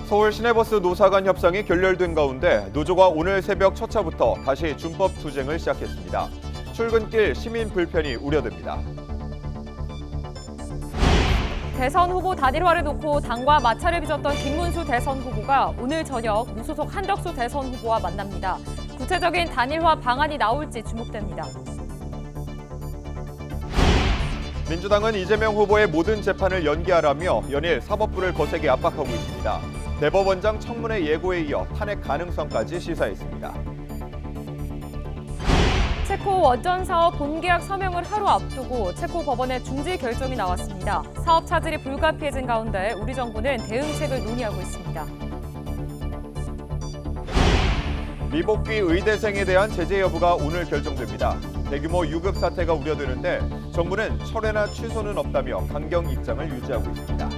서울 시내버스 노사 간 협상이 결렬된 가운데 노조가 오늘 새벽 첫 차부터 다시 준법 투쟁을 시작했습니다. 출근길 시민 불편이 우려됩니다. 대선 후보 단일화를 놓고 당과 마찰을 빚었던 김문수 대선 후보가 오늘 저녁 무소속 한덕수 대선 후보와 만납니다. 구체적인 단일화 방안이 나올지 주목됩니다. 민주당은 이재명 후보의 모든 재판을 연기하라며 연일 사법부를 거세게 압박하고 있습니다. 대법원장 청문회 예고에 이어 탄핵 가능성까지 시사했습니다. 체코 원전 사업 본계약 서명을 하루 앞두고 체코 법원의 중지 결정이 나왔습니다. 사업 차질이 불가피해진 가운데 우리 정부는 대응책을 논의하고 있습니다. 미복귀 의대생에 대한 제재 여부가 오늘 결정됩니다. 대규모 유급 사태가 우려되는데 정부는 철회나 취소는 없다며 강경 입장을 유지하고 있습니다.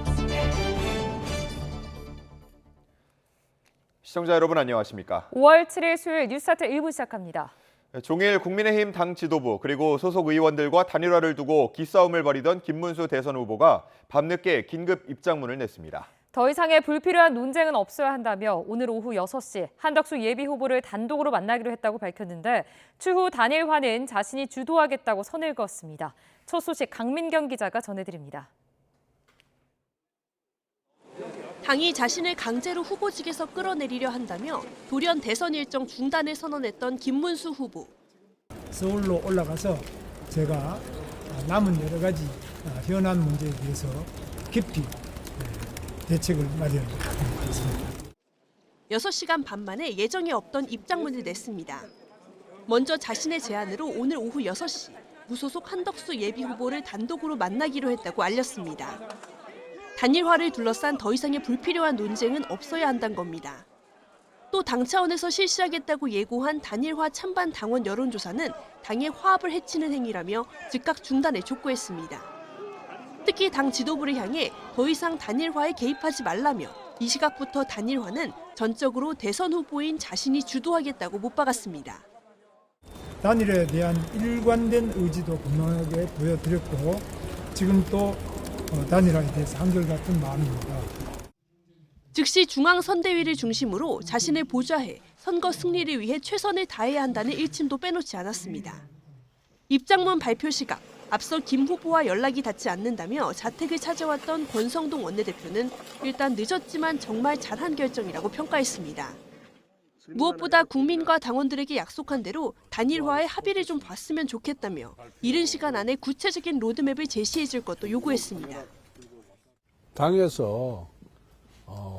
시청자 여러분 안녕하십니까? 5월 7일 수요일 뉴스타트 1부 시작합니다. 종일 국민의힘 당 지도부 그리고 소속 의원들과 단일화를 두고 기싸움을 벌이던 김문수 대선 후보가 밤늦게 긴급 입장문을 냈습니다. 더 이상의 불필요한 논쟁은 없어야 한다며 오늘 오후 6시 한덕수 예비 후보를 단독으로 만나기로 했다고 밝혔는데 추후 단일화는 자신이 주도하겠다고 선을 그었습니다. 첫 소식 강민경 기자가 전해드립니다. 당이 자신을 강제로 후보직에서 끌어내리려 한다며 돌연 대선 일정 중단을 선언했던 김문수 후보. 서울로 올라가서 제가 남은 여러 가지 현안 문제에 대해서 깊이 대책을 마련하겠습니다. 6시간 반 만에 예정에 없던 입장문을 냈습니다. 먼저 자신의 제안으로 오늘 오후 6시 무소속 한덕수 예비 후보를 단독으로 만나기로 했다고 알렸습니다. 단일화를 둘러싼 더 이상의 불필요한 논쟁은 없어야 한다는 겁니다. 또 당 차원에서 실시하겠다고 예고한 단일화 찬반 당원 여론조사는 당의 화합을 해치는 행위라며 즉각 중단을 촉구했습니다. 특히 당 지도부를 향해 더 이상 단일화에 개입하지 말라며 이 시각부터 단일화는 전적으로 대선 후보인 자신이 주도하겠다고 못 박았습니다. 단일화에 대한 일관된 의지도 분명하게 보여드렸고 지금 또 단일화에 대해서 한결같은 마음입니다. 즉시 중앙선대위를 중심으로 자신을 보좌해 선거 승리를 위해 최선을 다해야 한다는 일침도 빼놓지 않았습니다. 입장문 발표 시각, 앞서 김 후보와 연락이 닿지 않는다며 자택을 찾아왔던 권성동 원내대표는 일단 늦었지만 정말 잘한 결정이라고 평가했습니다. 무엇보다 국민과 당원들에게 약속한 대로 단일화에 합의를 좀 봤으면 좋겠다며 이른 시간 안에 구체적인 로드맵을 제시해 줄 것도 요구했습니다. 당에서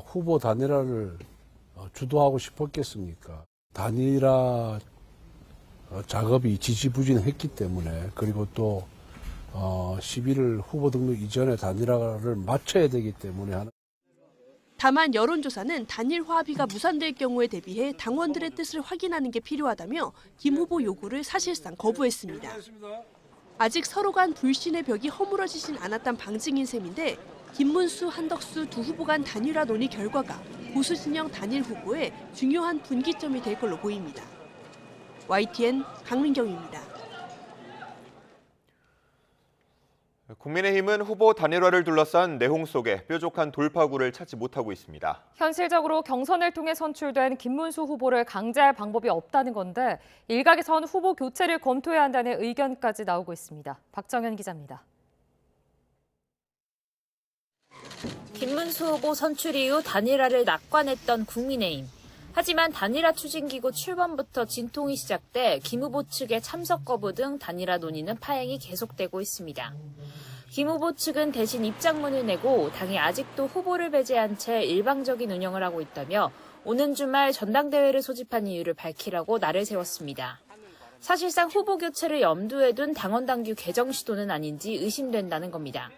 후보 단일화를 주도하고 싶었겠습니까? 단일화 작업이 지지부진했기 때문에 그리고 또 11월 후보 등록 이전에 단일화를 마쳐야 되기 때문에 하는. 다만 여론조사는 단일화 합의가 무산될 경우에 대비해 당원들의 뜻을 확인하는 게 필요하다며 김 후보 요구를 사실상 거부했습니다. 아직 서로 간 불신의 벽이 허물어지진 않았단 방증인 셈인데 김문수, 한덕수 두 후보 간 단일화 논의 결과가 보수 진영 단일 후보의 중요한 분기점이 될 걸로 보입니다. YTN 강민경입니다. 국민의힘은 후보 단일화를 둘러싼 내홍 속에 뾰족한 돌파구를 찾지 못하고 있습니다. 현실적으로 경선을 통해 선출된 김문수 후보를 강제할 방법이 없다는 건데 일각에선 후보 교체를 검토해야 한다는 의견까지 나오고 있습니다. 박정현 기자입니다. 김문수 후보 선출 이후 단일화를 낙관했던 국민의힘. 하지만 단일화 추진기구 출범부터 진통이 시작돼 김 후보 측의 참석 거부 등 단일화 논의는 파행이 계속되고 있습니다. 김 후보 측은 대신 입장문을 내고 당이 아직도 후보를 배제한 채 일방적인 운영을 하고 있다며 오는 주말 전당대회를 소집한 이유를 밝히라고 날을 세웠습니다. 사실상 후보 교체를 염두에 둔 당원 당규 개정 시도는 아닌지 의심된다는 겁니다.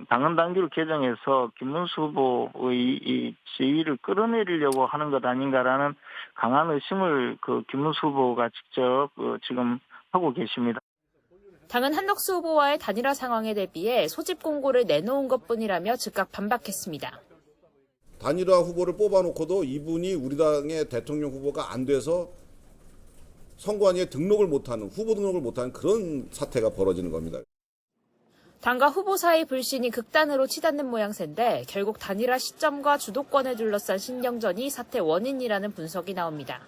당헌 당규를 개정해서 김문수 후보의 이 지위를 끌어내리려고 하는 것 아닌가라는 강한 의심을 김문수 후보가 직접 지금 하고 계십니다. 당은 한덕수 후보와의 단일화 상황에 대비해 소집 공고를 내놓은 것뿐이라며 즉각 반박했습니다. 단일화 후보를 뽑아놓고도 이분이 우리 당의 대통령 후보가 안 돼서 선관위에 등록을 못하는, 후보 등록을 못하는 그런 사태가 벌어지는 겁니다. 당과 후보 사이 불신이 극단으로 치닫는 모양새인데 결국 단일화 시점과 주도권을 둘러싼 신경전이 사태 원인이라는 분석이 나옵니다.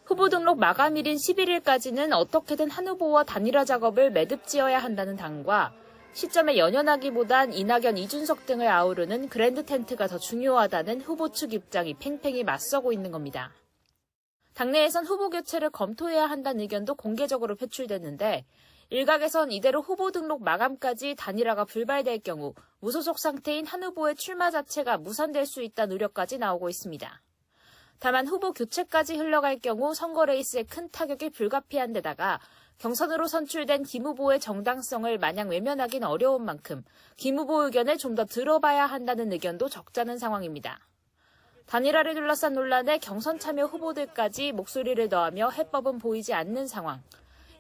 후보 등록 마감일인 11일까지는 어떻게든 한 후보와 단일화 작업을 매듭지어야 한다는 당과 시점에 연연하기보단 이낙연, 이준석 등을 아우르는 그랜드 텐트가 더 중요하다는 후보 측 입장이 팽팽히 맞서고 있는 겁니다. 당내에선 후보 교체를 검토해야 한다는 의견도 공개적으로 표출됐는데 일각에선 이대로 후보 등록 마감까지 단일화가 불발될 경우 무소속 상태인 한 후보의 출마 자체가 무산될 수 있다는 우려까지 나오고 있습니다. 다만 후보 교체까지 흘러갈 경우 선거 레이스에 큰 타격이 불가피한 데다가 경선으로 선출된 김 후보의 정당성을 마냥 외면하긴 어려운 만큼 김 후보 의견을 좀 더 들어봐야 한다는 의견도 적잖은 상황입니다. 단일화를 둘러싼 논란에 경선 참여 후보들까지 목소리를 더하며 해법은 보이지 않는 상황.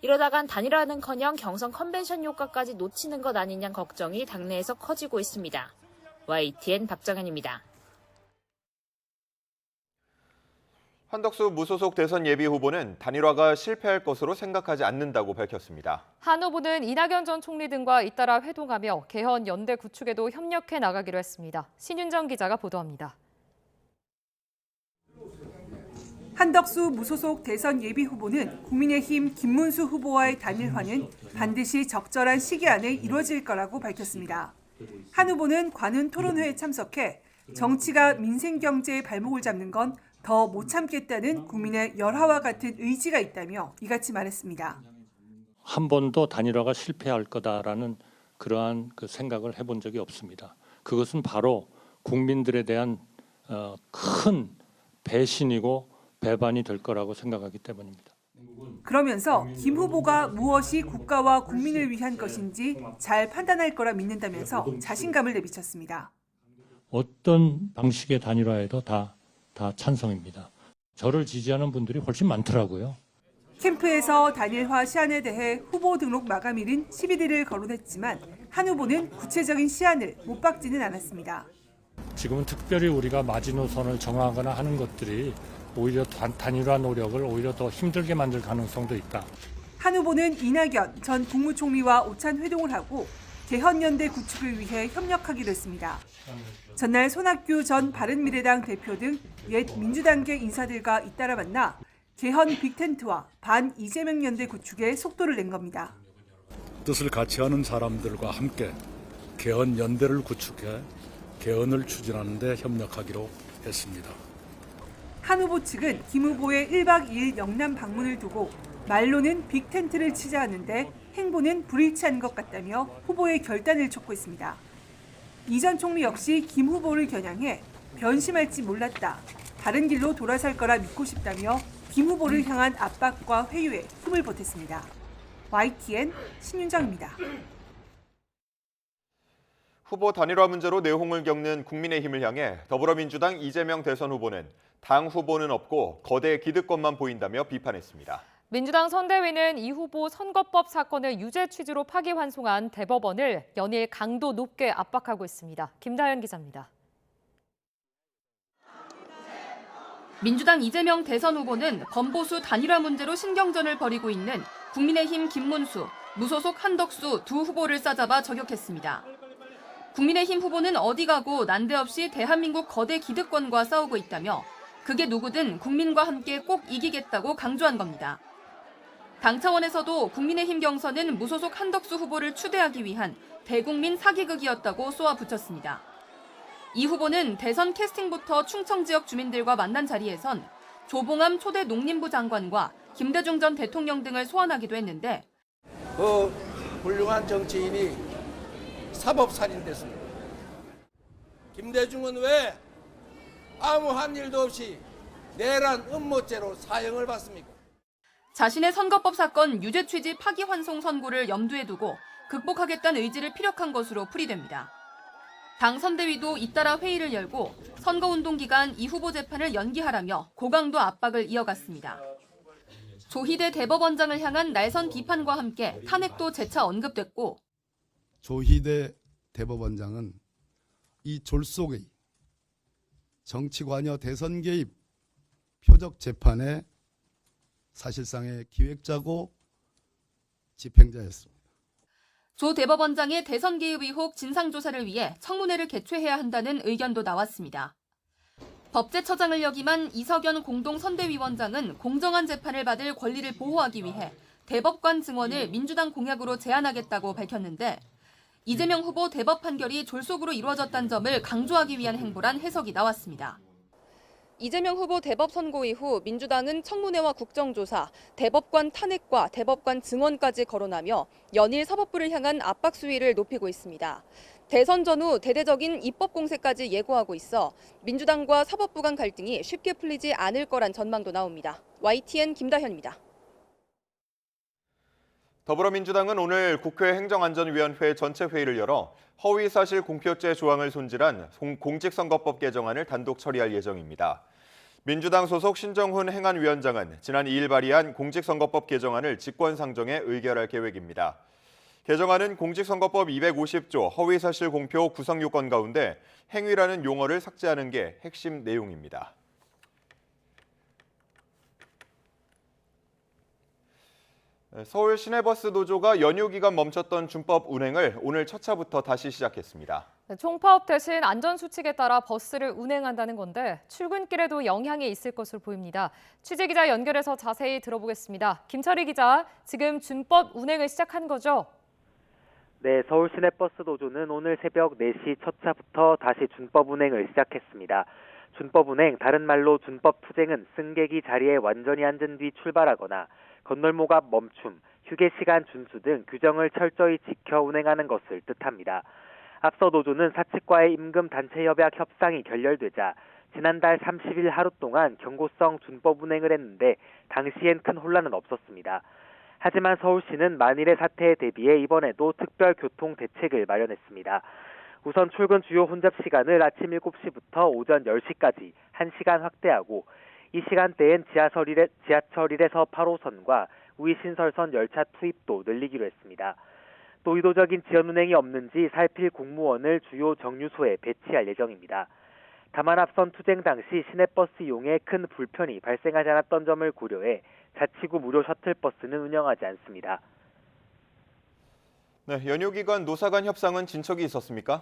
이러다간 단일화는커녕 경선 컨벤션 효과까지 놓치는 것 아니냐는 걱정이 당내에서 커지고 있습니다. YTN 박정현입니다. 한덕수 무소속 대선 예비 후보는 단일화가 실패할 것으로 생각하지 않는다고 밝혔습니다. 한 후보는 이낙연 전 총리 등과 잇따라 회동하며 개헌 연대 구축에도 협력해 나가기로 했습니다. 신윤정 기자가 보도합니다. 한덕수 무소속 대선 예비 후보는 국민의힘 김문수 후보와의 단일화는 반드시 적절한 시기 안에 이루어질 거라고 밝혔습니다. 한 후보는 관훈 토론회에 참석해 정치가 민생 경제의 발목을 잡는 건 더 못 참겠다는 국민의 열화와 같은 의지가 있다며 이같이 말했습니다. 한 번도 단일화가 실패할 거다라는 그러한 생각을 해본 적이 없습니다. 그것은 바로 국민들에 대한 큰 배신이고 배반이 될 거라고 생각하기 때문입니다. 그러면서 김 후보가 무엇이 국가와 국민을 위한 것인지 잘 판단할 거라 믿는다면서 자신감을 내비쳤습니다. 어떤 방식의 단일화에도 다 찬성입니다. 저를 지지하는 분들이 훨씬 많더라고요. 캠프에서 단일화 시한에 대해 후보 등록 마감일인 11일을 거론했지만 한 후보는 구체적인 시한을 못 박지는 않았습니다. 지금은 특별히 우리가 마지노선을 정하거나 하는 것들이 오히려 단일화 노력을 오히려 더 힘들게 만들 가능성도 있다. 한 후보는 이낙연 전 국무총리와 오찬 회동을 하고 개헌연대 구축을 위해 협력하기로 했습니다. 전날 손학규 전 바른미래당 대표 등 옛 민주당계 인사들과 잇따라 만나 개헌 빅텐트와 반 이재명 연대 구축에 속도를 낸 겁니다. 뜻을 같이 하는 사람들과 함께 개헌 연대를 구축해 개헌을 추진하는 데 협력하기로 했습니다. 한 후보 측은 김 후보의 1박 2일 영남 방문을 두고 말로는 빅텐트를 치자 하는데 행보는 불일치한 것 같다며 후보의 결단을 촉구했습니다. 이 전 총리 역시 김 후보를 겨냥해 변심할지 몰랐다, 다른 길로 돌아설 거라 믿고 싶다며 김 후보를 향한 압박과 회유에 힘을 보탰습니다. YTN 신윤정입니다. 후보 단일화 문제로 내홍을 겪는 국민의힘을 향해 더불어민주당 이재명 대선 후보는 당 후보는 없고 거대 기득권만 보인다며 비판했습니다. 민주당 선대위는 이 후보 선거법 사건을 유죄 취지로 파기환송한 대법원을 연일 강도 높게 압박하고 있습니다. 김다현 기자입니다. 민주당 이재명 대선 후보는 범보수 단일화 문제로 신경전을 벌이고 있는 국민의힘 김문수, 무소속 한덕수 두 후보를 싸잡아 저격했습니다. 국민의힘 후보는 어디 가고 난데없이 대한민국 거대 기득권과 싸우고 있다며 그게 누구든 국민과 함께 꼭 이기겠다고 강조한 겁니다. 당 차원에서도 국민의힘 경선은 무소속 한덕수 후보를 추대하기 위한 대국민 사기극이었다고 쏘아붙였습니다. 이 후보는 대선 캐스팅부터 충청 지역 주민들과 만난 자리에선 조봉암 초대 농림부 장관과 김대중 전 대통령 등을 소환하기도 했는데 그 훌륭한 정치인이 사법살인됐습니다. 김대중은 왜 아무 한 일도 없이 내란 음모죄로 사형을 받습니까? 자신의 선거법 사건 유죄 취지 파기환송 선고를 염두에 두고 극복하겠다는 의지를 피력한 것으로 풀이됩니다. 당 선대위도 잇따라 회의를 열고 선거운동 기간 이 후보 재판을 연기하라며 고강도 압박을 이어갔습니다. 조희대 대법원장을 향한 날선 비판과 함께 탄핵도 재차 언급됐고 조희대 대법원장은 이 졸속의 정치관여 대선 개입 표적 재판의 사실상의 기획자고 집행자였습니다. 조 대법원장의 대선 개입 의혹 진상조사를 위해 청문회를 개최해야 한다는 의견도 나왔습니다. 법제처장을 역임한 이석연 공동선대위원장은 공정한 재판을 받을 권리를 보호하기 위해 대법관 증언을 민주당 공약으로 제안하겠다고 밝혔는데 이재명 후보 대법 판결이 졸속으로 이루어졌다는 점을 강조하기 위한 행보란 해석이 나왔습니다. 이재명 후보 대법 선고 이후 민주당은 청문회와 국정조사, 대법관 탄핵과 대법관 증언까지 거론하며 연일 사법부를 향한 압박 수위를 높이고 있습니다. 대선 전후 대대적인 입법 공세까지 예고하고 있어 민주당과 사법부 간 갈등이 쉽게 풀리지 않을 거란 전망도 나옵니다. YTN 김다현입니다. 더불어민주당은 오늘 국회 행정안전위원회 전체 회의를 열어 허위사실 공표죄 조항을 손질한 공직선거법 개정안을 단독 처리할 예정입니다. 민주당 소속 신정훈 행안위원장은 지난 2일 발의한 공직선거법 개정안을 직권상정해 의결할 계획입니다. 개정안은 공직선거법 250조 허위사실 공표 구성요건 가운데 행위라는 용어를 삭제하는 게 핵심 내용입니다. 서울 시내버스 노조가 연휴 기간 멈췄던 준법 운행을 오늘 첫 차부터 다시 시작했습니다. 총파업 대신 안전수칙에 따라 버스를 운행한다는 건데 출근길에도 영향이 있을 것으로 보입니다. 취재기자 연결해서 자세히 들어보겠습니다. 김철희 기자, 지금 준법 운행을 시작한 거죠? 네, 서울 시내버스 노조는 오늘 새벽 4시 첫 차부터 다시 준법 운행을 시작했습니다. 준법 운행, 다른 말로 준법 투쟁은 승객이 자리에 완전히 앉은 뒤 출발하거나 건널목 앞 멈춤, 휴게 시간 준수 등 규정을 철저히 지켜 운행하는 것을 뜻합니다. 앞서 노조는 사측과의 임금 단체 협약 협상이 결렬되자 지난달 30일 하루 동안 경고성 준법 운행을 했는데 당시엔 큰 혼란은 없었습니다. 하지만 서울시는 만일의 사태에 대비해 이번에도 특별 교통 대책을 마련했습니다. 우선 출근 주요 혼잡 시간을 아침 7시부터 오전 10시까지 1시간 확대하고 이 시간대엔 지하철 1에서 8호선과 우이신설선 열차 투입도 늘리기로 했습니다. 또 의도적인 지연 운행이 없는지 살필 공무원을 주요 정류소에 배치할 예정입니다. 다만 앞선 투쟁 당시 시내버스 이용에 큰 불편이 발생하지 않았던 점을 고려해 자치구 무료 셔틀버스는 운영하지 않습니다. 네, 연휴 기간 노사 간 협상은 진척이 있었습니까?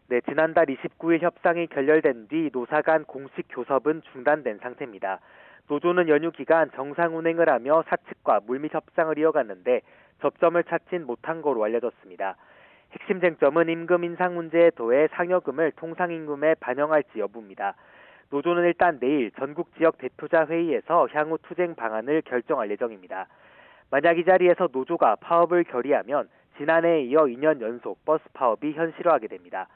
네, 지난달 29일 협상이 결렬된 뒤 노사 간 공식 교섭은 중단된 상태입니다. 노조는 연휴 기간 정상 운행을 하며 사측과 물밑 협상을 이어갔는데 접점을 찾진 못한 거로 알려졌습니다. 핵심 쟁점은 임금 인상 문제에 더해 상여금을 통상임금에 반영할지 여부입니다. 노조는 일단 내일 전국 지역 대표자 회의에서 향후 투쟁 방안을 결정할 예정입니다. 만약 이 자리에서 노조가 파업을 결의하면 지난해에 이어 2년 연속 버스 파업이 현실화하게 됩니다.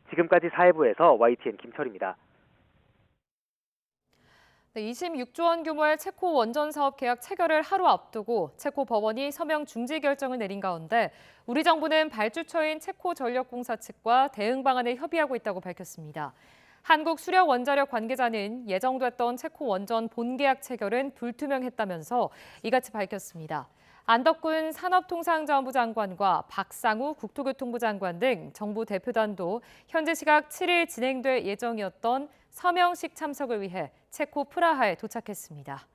지금까지 사회부에서 YTN 김철입니다. 26조 원 규모의 체코 원전 사업 계약 체결을 하루 앞두고 체코 법원이 서명 중지 결정을 내린 가운데 우리 정부는 발주처인 체코전력공사 측과 대응 방안을 협의하고 있다고 밝혔습니다. 한국수력원자력 관계자는 예정됐던 체코 원전 본계약 체결은 불투명했다면서 이같이 밝혔습니다. 안덕군 산업통상자원부 장관과 박상우 국토교통부 장관 등 정부 대표단도 현지 시각 7일 진행될 예정이었던 서명식 참석을 위해 체코 프라하에 도착했습니다.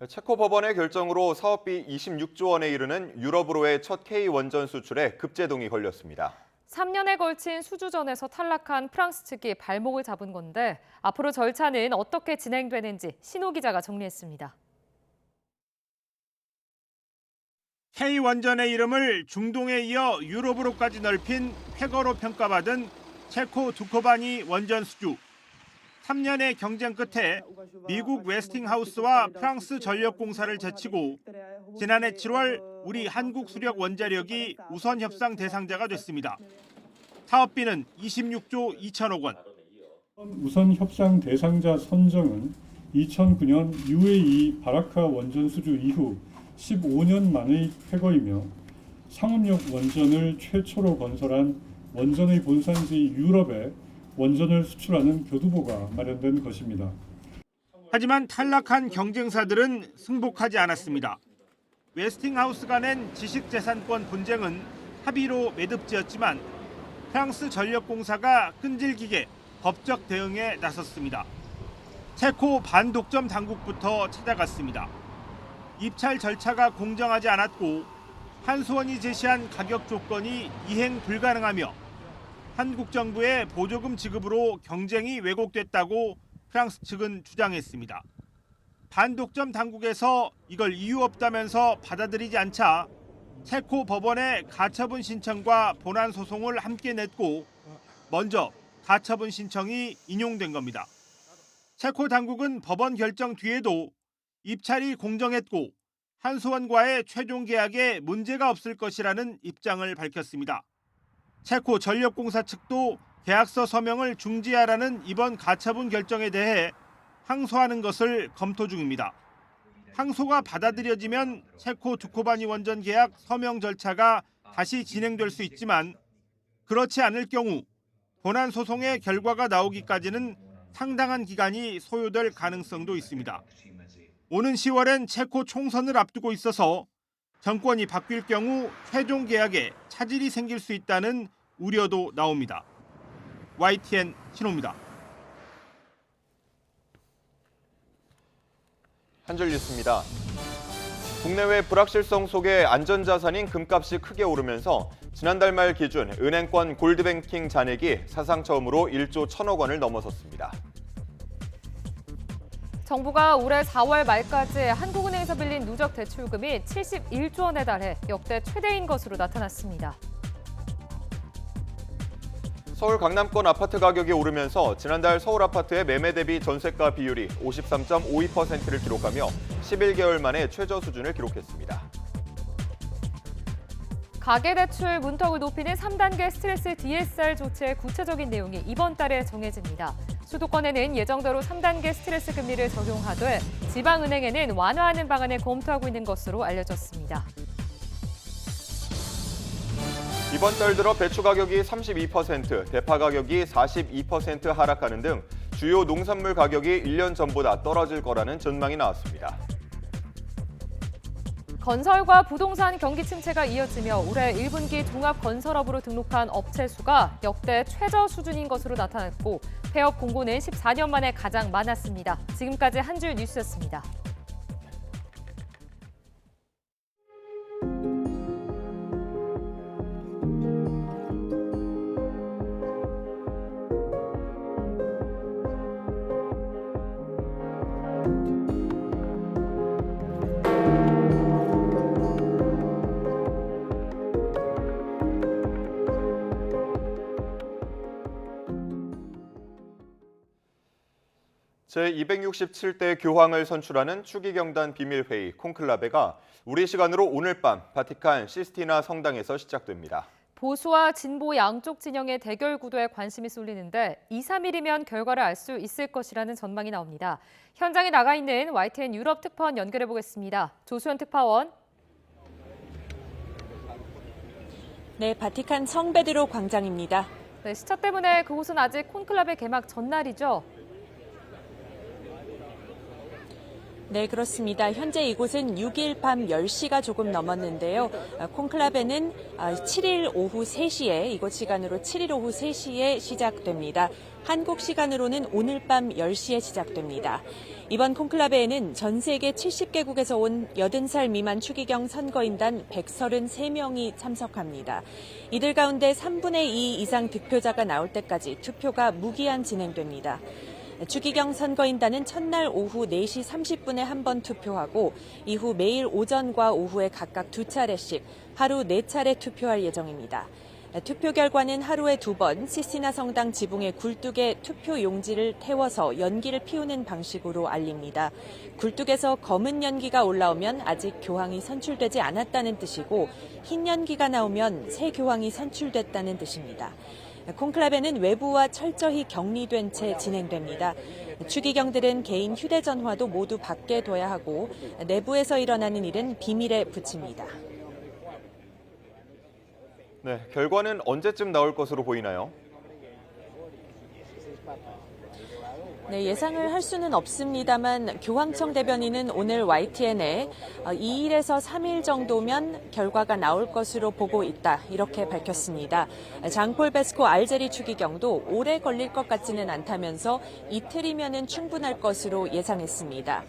체코 법원의 결정으로 사업비 26조 원에 이르는 유럽으로의 첫 K원전 수출에 급제동이 걸렸습니다. 3년에 걸친 수주전에서 탈락한 프랑스 측이 발목을 잡은 건데 앞으로 절차는 어떻게 진행되는지 신호 기자가 정리했습니다. K원전의 이름을 중동에 이어 유럽으로까지 넓힌 쾌거로 평가받은 체코 두코바니 원전 수주. 3년의 경쟁 끝에 미국 웨스팅하우스와 프랑스 전력공사를 제치고 지난해 7월 우리 한국수력원자력이 우선 협상 대상자가 됐습니다. 사업비는 26조 2천억 원. 우선 협상 대상자 선정은 2009년 UAE 바라카 원전 수주 이후 15년 만의 쾌거이며 상업용 원전을 최초로 건설한 원전의 본산지 유럽에 원전을 수출하는 교두보가 마련된 것입니다. 하지만 탈락한 경쟁사들은 승복하지 않았습니다. 웨스팅하우스가 낸 지식재산권 분쟁은 합의로 매듭지었지만 프랑스 전력공사가 끈질기게 법적 대응에 나섰습니다. 체코 반독점 당국부터 찾아갔습니다. 입찰 절차가 공정하지 않았고 한수원이 제시한 가격 조건이 이행 불가능하며 한국 정부의 보조금 지급으로 경쟁이 왜곡됐다고 프랑스 측은 주장했습니다. 반독점 당국에서 이걸 이유 없다면서 받아들이지 않자 체코 법원에 가처분 신청과 본안 소송을 함께 냈고 먼저 가처분 신청이 인용된 겁니다. 체코 당국은 법원 결정 뒤에도 입찰이 공정했고 한수원과의 최종 계약에 문제가 없을 것이라는 입장을 밝혔습니다. 체코 전력공사 측도 계약서 서명을 중지하라는 이번 가처분 결정에 대해 항소하는 것을 검토 중입니다. 항소가 받아들여지면 체코 두코바니 원전 계약 서명 절차가 다시 진행될 수 있지만 그렇지 않을 경우 본안 소송의 결과가 나오기까지는 상당한 기간이 소요될 가능성도 있습니다. 오는 10월엔 체코 총선을 앞두고 있어서 정권이 바뀔 경우 최종 계약에 차질이 생길 수 있다는 우려도 나옵니다. YTN 신호입니다. 한 줄 뉴스입니다. 국내외 불확실성 속에 안전자산인 금값이 크게 오르면서 지난달 말 기준 은행권 골드뱅킹 잔액이 사상 처음으로 1조 1천억 원을 넘어섰습니다. 정부가 올해 4월 말까지 한국은행에서 빌린 누적 대출금이 71조 원에 달해 역대 최대인 것으로 나타났습니다. 서울 강남권 아파트 가격이 오르면서 지난달 서울 아파트의 매매 대비 전세가 비율이 53.52%를 기록하며 11개월 만에 최저 수준을 기록했습니다. 가계대출 문턱을 높이는 3단계 스트레스 DSR 조치의 구체적인 내용이 이번 달에 정해집니다. 수도권에는 예정대로 3단계 스트레스 금리를 적용하되 지방은행에는 완화하는 방안을 검토하고 있는 것으로 알려졌습니다. 이번 달 들어 배추 가격이 32%, 대파 가격이 42% 하락하는 등 주요 농산물 가격이 1년 전보다 떨어질 거라는 전망이 나왔습니다. 건설과 부동산 경기 침체가 이어지며 올해 1분기 종합건설업으로 등록한 업체 수가 역대 최저 수준인 것으로 나타났고 폐업 공고는 14년 만에 가장 많았습니다. 지금까지 한 줄 뉴스였습니다. 제267대 교황을 선출하는 추기경단 비밀회의 콘클라베가 우리 시간으로 오늘 밤 바티칸 시스티나 성당에서 시작됩니다. 보수와 진보 양쪽 진영의 대결 구도에 관심이 쏠리는데 2, 3일이면 결과를 알 수 있을 것이라는 전망이 나옵니다. 현장에 나가 있는 YTN 유럽 특파원 연결해 보겠습니다. 조수연 특파원. 네, 바티칸 성베드로 광장입니다. 네, 시차 때문에 그곳은 아직 콘클라베 개막 전날이죠? 네, 그렇습니다. 현재 이곳은 6일 밤 10시가 조금 넘었는데요. 콘클라베는 7일 오후 3시에, 이곳 시간으로 7일 오후 3시에 시작됩니다. 한국 시간으로는 오늘 밤 10시에 시작됩니다. 이번 콘클라베에는 전 세계 70개국에서 온 80살 미만 추기경 선거인단 133명이 참석합니다. 이들 가운데 3분의 2 이상 득표자가 나올 때까지 투표가 무기한 진행됩니다. 추기경 선거인단은 첫날 오후 4시 30분에 한 번 투표하고 이후 매일 오전과 오후에 각각 2차례씩 하루 4차례 투표할 예정입니다. 투표 결과는 하루에 2번 시스티나 성당 지붕에 굴뚝에 투표 용지를 태워서 연기를 피우는 방식으로 알립니다. 굴뚝에서 검은 연기가 올라오면 아직 교황이 선출되지 않았다는 뜻이고 흰 연기가 나오면 새 교황이 선출됐다는 뜻입니다. 콘클라베는 외부와 철저히 격리된 채 진행됩니다. 추기경들은 개인 휴대전화도 모두 밖에 둬야 하고 내부에서 일어나는 일은 비밀에 붙입니다. 네, 결과는 언제쯤 나올 것으로 보이나요? 네, 예상을 할 수는 없습니다만 교황청 대변인은 오늘 YTN에 2일에서 3일 정도면 결과가 나올 것으로 보고 있다, 이렇게 밝혔습니다. 장폴 베스코 알제리 추기경도 오래 걸릴 것 같지는 않다면서 이틀이면은 충분할 것으로 예상했습니다.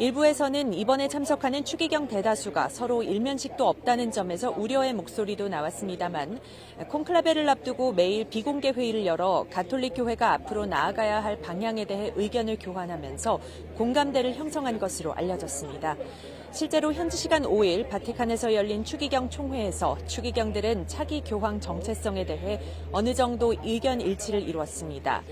일부에서는 이번에 참석하는 추기경 대다수가 서로 일면식도 없다는 점에서 우려의 목소리도 나왔습니다만 콘클라베를 앞두고 매일 비공개 회의를 열어 가톨릭 교회가 앞으로 나아가야 할 방향에 대해 의견을 교환하면서 공감대를 형성한 것으로 알려졌습니다. 실제로 현지 시간 5일 바티칸에서 열린 추기경 총회에서 추기경들은 차기 교황 정체성에 대해 어느 정도 의견 일치를 이루었습니다.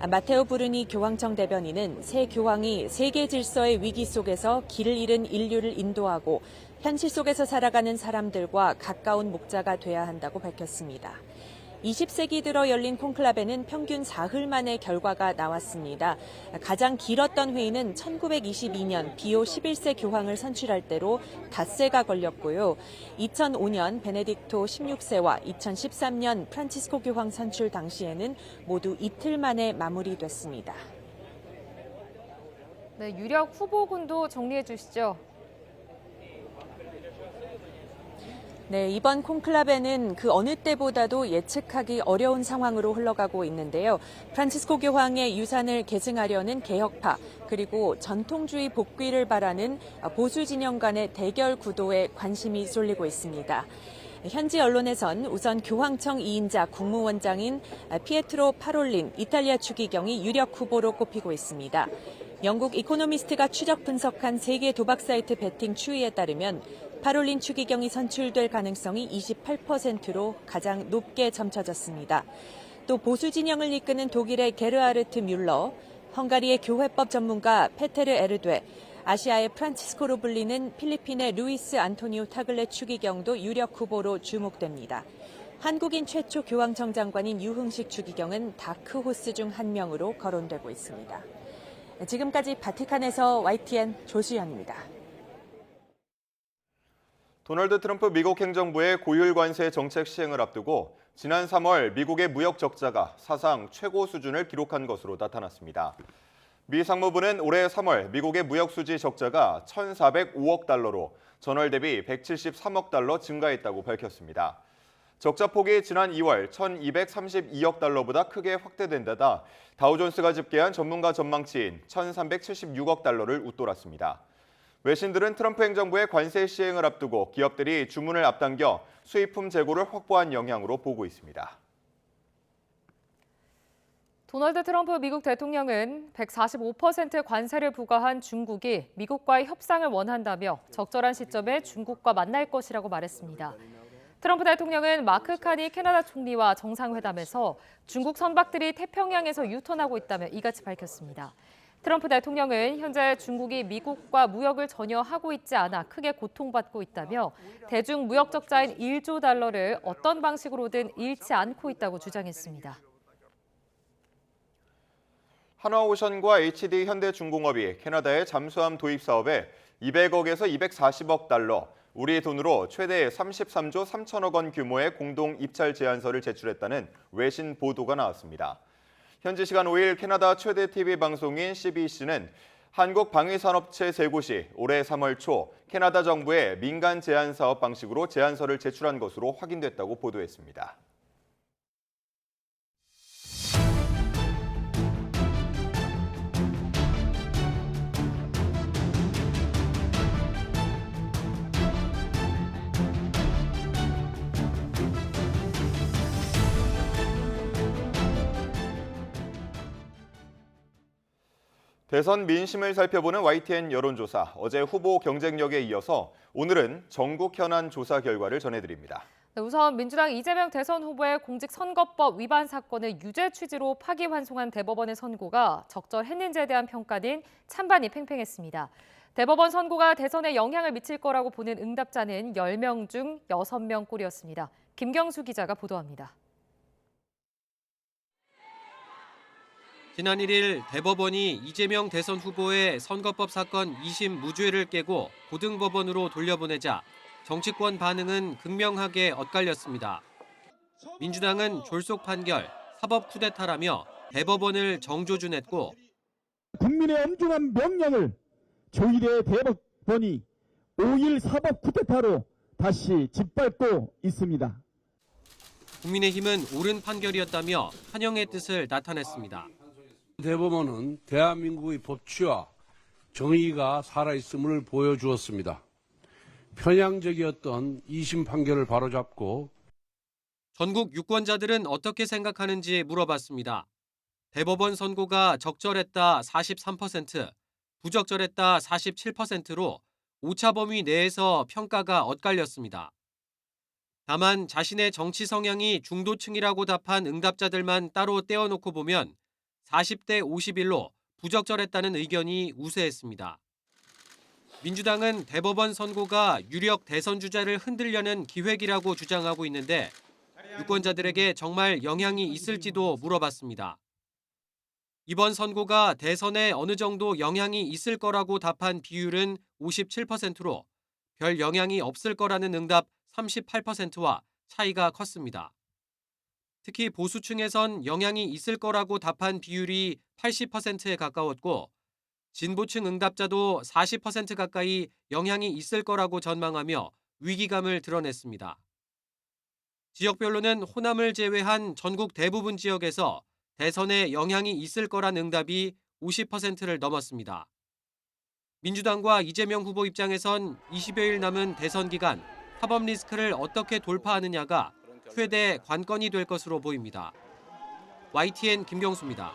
마테오 브루니 교황청 대변인은 새 교황이 세계 질서의 위기 속에서 길을 잃은 인류를 인도하고 현실 속에서 살아가는 사람들과 가까운 목자가 돼야 한다고 밝혔습니다. 20세기 들어 열린 콘클라베는 평균 사흘 만에 결과가 나왔습니다. 가장 길었던 회의는 1922년 비오 11세 교황을 선출할 때로 닷새가 걸렸고요. 2005년 베네딕토 16세와 2013년 프란치스코 교황 선출 당시에는 모두 이틀 만에 마무리됐습니다. 네, 유력 후보군도 정리해 주시죠. 네, 이번 콘클라베는 그 어느 때보다도 예측하기 어려운 상황으로 흘러가고 있는데요. 프란치스코 교황의 유산을 계승하려는 개혁파, 그리고 전통주의 복귀를 바라는 보수 진영 간의 대결 구도에 관심이 쏠리고 있습니다. 현지 언론에선 우선 교황청 2인자 국무원장인 피에트로 파롤린 이탈리아 추기경이 유력 후보로 꼽히고 있습니다. 영국 이코노미스트가 추적 분석한 세계 도박 사이트 베팅 추이에 따르면 파롤린 추기경이 선출될 가능성이 28%로 가장 높게 점쳐졌습니다. 또 보수 진영을 이끄는 독일의 게르하르트 뮬러, 헝가리의 교회법 전문가 페테르 에르되, 아시아의 프란치스코로 불리는 필리핀의 루이스 안토니오 타글레 추기경도 유력 후보로 주목됩니다. 한국인 최초 교황청 장관인 유흥식 추기경은 다크호스 중 한 명으로 거론되고 있습니다. 지금까지 바티칸에서 YTN 조수연입니다. 도널드 트럼프 미국 행정부의 고율 관세 정책 시행을 앞두고 지난 3월 미국의 무역 적자가 사상 최고 수준을 기록한 것으로 나타났습니다. 미 상무부는 올해 3월 미국의 무역 수지 적자가 1,405억 달러로 전월 대비 173억 달러 증가했다고 밝혔습니다. 적자 폭이 지난 2월 1,232억 달러보다 크게 확대된 데다 다우존스가 집계한 전문가 전망치인 1,376억 달러를 웃돌았습니다. 외신들은 트럼프 행정부의 관세 시행을 앞두고 기업들이 주문을 앞당겨 수입품 재고를 확보한 영향으로 보고 있습니다. 도널드 트럼프 미국 대통령은 145% 관세를 부과한 중국이 미국과의 협상을 원한다며 적절한 시점에 중국과 만날 것이라고 말했습니다. 트럼프 대통령은 마크 카니 캐나다 총리와 정상회담에서 중국 선박들이 태평양에서 유턴하고 있다며 이같이 밝혔습니다. 트럼프 대통령은 현재 중국이 미국과 무역을 전혀 하고 있지 않아 크게 고통받고 있다며 대중 무역 적자인 1조 달러를 어떤 방식으로든 잃지 않고 있다고 주장했습니다. 한화오션과 HD 현대중공업이 캐나다의 잠수함 도입 사업에 200억에서 240억 달러, 우리 돈으로 최대 33조 3천억 원 규모의 공동 입찰 제안서를 제출했다는 외신 보도가 나왔습니다. 현지 시간 5일 캐나다 최대 TV 방송인 CBC는 한국 방위산업체 3곳이 올해 3월 초 캐나다 정부의 민간 제안 사업 방식으로 제안서를 제출한 것으로 확인됐다고 보도했습니다. 대선 민심을 살펴보는 YTN 여론조사, 어제 후보 경쟁력에 이어서 오늘은 전국 현안 조사 결과를 전해드립니다. 네, 우선 민주당 이재명 대선 후보의 공직선거법 위반 사건을 유죄 취지로 파기환송한 대법원의 선고가 적절했는지에 대한 평가는 찬반이 팽팽했습니다. 대법원 선고가 대선에 영향을 미칠 거라고 보는 응답자는 10명 중 6명 꼴이었습니다. 김경수 기자가 보도합니다. 지난 1일 대법원이 이재명 대선 후보의 선거법 사건 2심 무죄를 깨고 고등법원으로 돌려보내자 정치권 반응은 극명하게 엇갈렸습니다. 민주당은 졸속 판결, 사법 쿠데타라며 대법원을 정조준했고 국민의 엄중한 명령을 조희대 대법원이 5.1 사법 쿠데타로 다시 짓밟고 있습니다. 국민의힘은 옳은 판결이었다며 환영의 뜻을 나타냈습니다. 대법원은 대한민국의 법치와 정의가 살아있음을 보여주었습니다. 편향적이었던 2심 판결을 바로잡고 전국 유권자들은 어떻게 생각하는지 물어봤습니다. 대법원 선고가 적절했다 43%, 부적절했다 47%로 오차 범위 내에서 평가가 엇갈렸습니다. 다만 자신의 정치 성향이 중도층이라고 답한 응답자들만 따로 떼어놓고 보면 40대 51로 부적절했다는 의견이 우세했습니다. 민주당은 대법원 선고가 유력 대선 주자를 흔들려는 기획이라고 주장하고 있는데 유권자들에게 정말 영향이 있을지도 물어봤습니다. 이번 선고가 대선에 어느 정도 영향이 있을 거라고 답한 비율은 57%로 별 영향이 없을 거라는 응답 38%와 차이가 컸습니다. 특히 보수층에선 영향이 있을 거라고 답한 비율이 80%에 가까웠고 진보층 응답자도 40% 가까이 영향이 있을 거라고 전망하며 위기감을 드러냈습니다. 지역별로는 호남을 제외한 전국 대부분 지역에서 대선에 영향이 있을 거란 응답이 50%를 넘었습니다. 민주당과 이재명 후보 입장에선 20여일 남은 대선 기간 사법 리스크를 어떻게 돌파하느냐가 최대 관건이 될 것으로 보입니다. YTN 김경수입니다.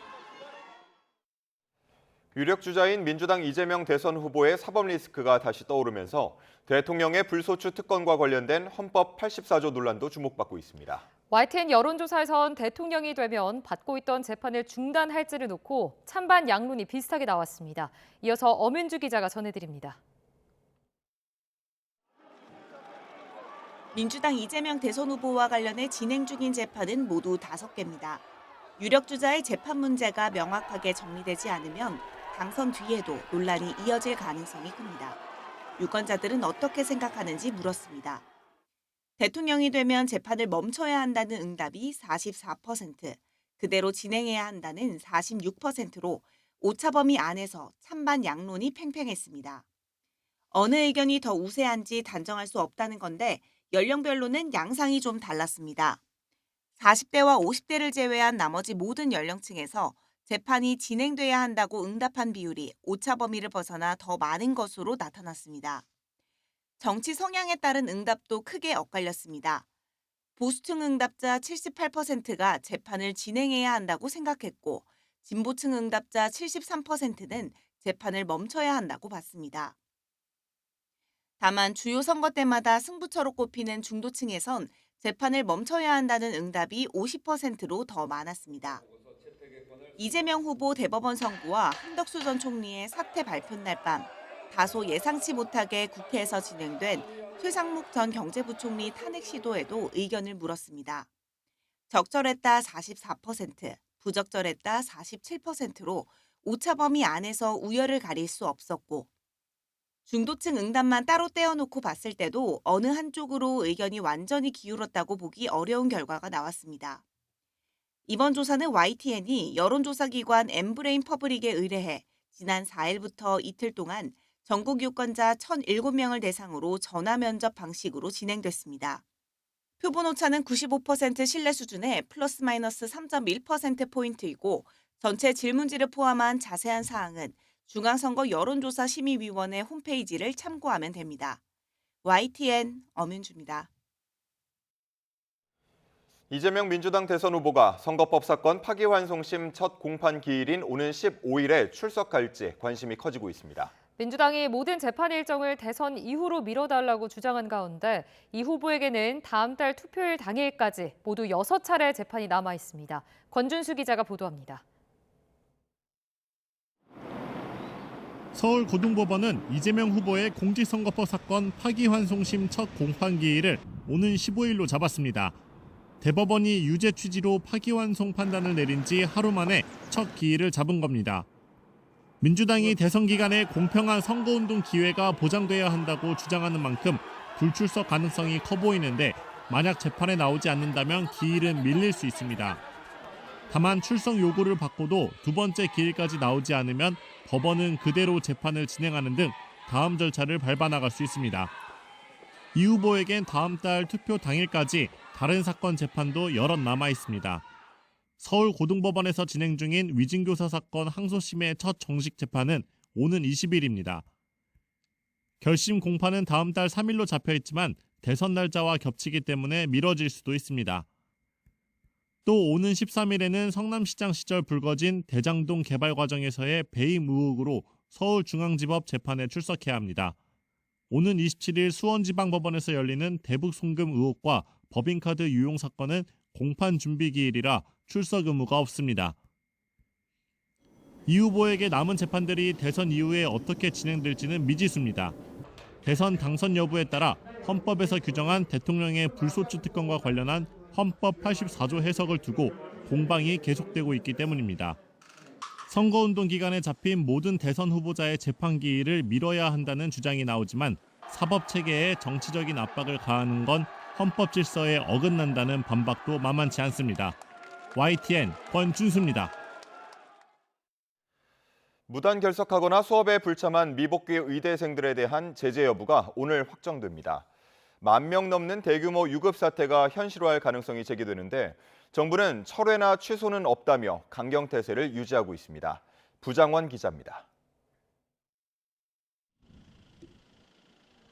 유력 주자인 민주당 이재명 대선 후보의 사법 리스크가 다시 떠오르면서 대통령의 불소추 특권과 관련된 헌법 84조 논란도 주목받고 있습니다. YTN 여론조사에선 대통령이 되면 받고 있던 재판을 중단할지를 놓고 찬반 양론이 비슷하게 나왔습니다. 이어서 엄윤주 기자가 전해드립니다. 민주당 이재명 대선 후보와 관련해 진행 중인 재판은 모두 5개입니다. 유력 주자의 재판 문제가 명확하게 정리되지 않으면 당선 뒤에도 논란이 이어질 가능성이 큽니다. 유권자들은 어떻게 생각하는지 물었습니다. 대통령이 되면 재판을 멈춰야 한다는 응답이 44%, 그대로 진행해야 한다는 46%로 오차범위 안에서 찬반 양론이 팽팽했습니다. 어느 의견이 더 우세한지 단정할 수 없다는 건데 연령별로는 양상이 좀 달랐습니다. 40대와 50대를 제외한 나머지 모든 연령층에서 재판이 진행돼야 한다고 응답한 비율이 오차범위를 벗어나 더 많은 것으로 나타났습니다. 정치 성향에 따른 응답도 크게 엇갈렸습니다. 보수층 응답자 78%가 재판을 진행해야 한다고 생각했고 진보층 응답자 73%는 재판을 멈춰야 한다고 봤습니다. 다만 주요 선거 때마다 승부처로 꼽히는 중도층에선 재판을 멈춰야 한다는 응답이 50%로 더 많았습니다. 이재명 후보 대법원 선고와 한덕수 전 총리의 사퇴 발표 날 밤 다소 예상치 못하게 국회에서 진행된 최상목 전 경제부총리 탄핵 시도에도 의견을 물었습니다. 적절했다 44%, 부적절했다 47%로 오차범위 안에서 우열을 가릴 수 없었고 중도층 응답만 따로 떼어놓고 봤을 때도 어느 한쪽으로 의견이 완전히 기울었다고 보기 어려운 결과가 나왔습니다. 이번 조사는 YTN이 여론조사기관 엠브레인 퍼블릭에 의뢰해 지난 4일부터 이틀 동안 전국 유권자 1,007명을 대상으로 전화 면접 방식으로 진행됐습니다. 표본 오차는 95% 신뢰 수준의 플러스 마이너스 3.1%포인트이고 전체 질문지를 포함한 자세한 사항은 중앙선거 여론조사 심의위원회 홈페이지를 참고하면 됩니다. YTN 엄윤주입니다. 이재명 민주당 대선 후보가 선거법 사건 파기환송심 첫 공판 기일인 오는 15일에 출석할지 관심이 커지고 있습니다. 민주당이 모든 재판 일정을 대선 이후로 미뤄달라고 주장한 가운데 이 후보에게는 다음 달 투표일 당일까지 모두 6차례 재판이 남아 있습니다. 권준수 기자가 보도합니다. 서울고등법원은 이재명 후보의 공직선거법 사건 파기환송심 첫 공판기일을 오는 15일로 잡았습니다. 대법원이 유죄 취지로 파기환송 판단을 내린 지 하루 만에 첫 기일을 잡은 겁니다. 민주당이 대선 기간에 공평한 선거운동 기회가 보장돼야 한다고 주장하는 만큼 불출석 가능성이 커 보이는데 만약 재판에 나오지 않는다면 기일은 밀릴 수 있습니다. 다만 출석 요구를 받고도 두 번째 기일까지 나오지 않으면 법원은 그대로 재판을 진행하는 등 다음 절차를 밟아 나갈 수 있습니다. 이 후보에겐 다음 달 투표 당일까지 다른 사건 재판도 여럿 남아 있습니다. 서울고등법원에서 진행 중인 위증교사 사건 항소심의 첫 정식 재판은 오는 20일입니다. 결심 공판은 다음 달 3일로 잡혀 있지만 대선 날짜와 겹치기 때문에 미뤄질 수도 있습니다. 또 오는 13일에는 성남시장 시절 불거진 대장동 개발 과정에서의 배임 의혹으로 서울중앙지법 재판에 출석해야 합니다. 오는 27일 수원지방법원에서 열리는 대북 송금 의혹과 법인카드 유용 사건은 공판 준비 기일이라 출석 의무가 없습니다. 이 후보에게 남은 재판들이 대선 이후에 어떻게 진행될지는 미지수입니다. 대선 당선 여부에 따라 헌법에서 규정한 대통령의 불소추 특권과 관련한 헌법 84조 해석을 두고 공방이 계속되고 있기 때문입니다. 선거운동 기간에 잡힌 모든 대선 후보자의 재판 기일을 미뤄야 한다는 주장이 나오지만 사법체계에 정치적인 압박을 가하는 건 헌법 질서에 어긋난다는 반박도 만만치 않습니다. YTN 권준수입니다. 무단 결석하거나 수업에 불참한 미복귀 의대생들에 대한 제재 여부가 오늘 확정됩니다. 10,000명 넘는 대규모 유급 사태가 현실화할 가능성이 제기되는데 정부는 철회나 취소는 없다며 강경태세를 유지하고 있습니다. 부장원 기자입니다.